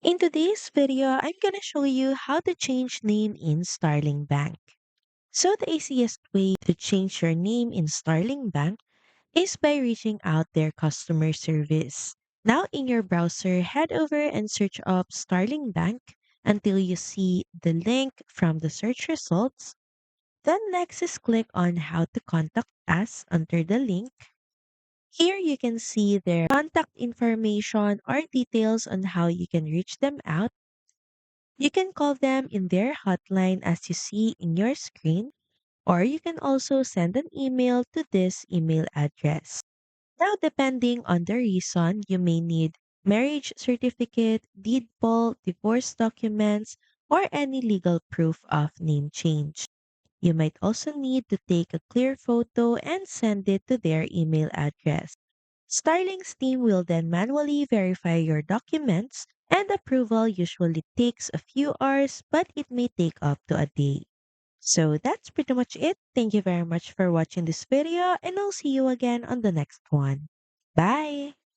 In today's video, I'm gonna show you how to change name in Starling Bank. So the easiest way to change your name in Starling Bank is by reaching out their customer service. Now in your browser, head over and search up Starling Bank until you see the link from the search results. Then next is click on how to contact us under the link. Here you can see their contact information or details on how you can reach them out. You can call them in their hotline as you see in your screen, or you can also send an email to this email address. Now, depending on the reason, you may need marriage certificate, deed poll, divorce documents, or any legal proof of name change. You might also need to take a clear photo and send it to their email address. Starling's team will then manually verify your documents, and approval usually takes a few hours, but it may take up to a day. So that's pretty much it. Thank you very much for watching this video, and I'll see you again on the next one. Bye!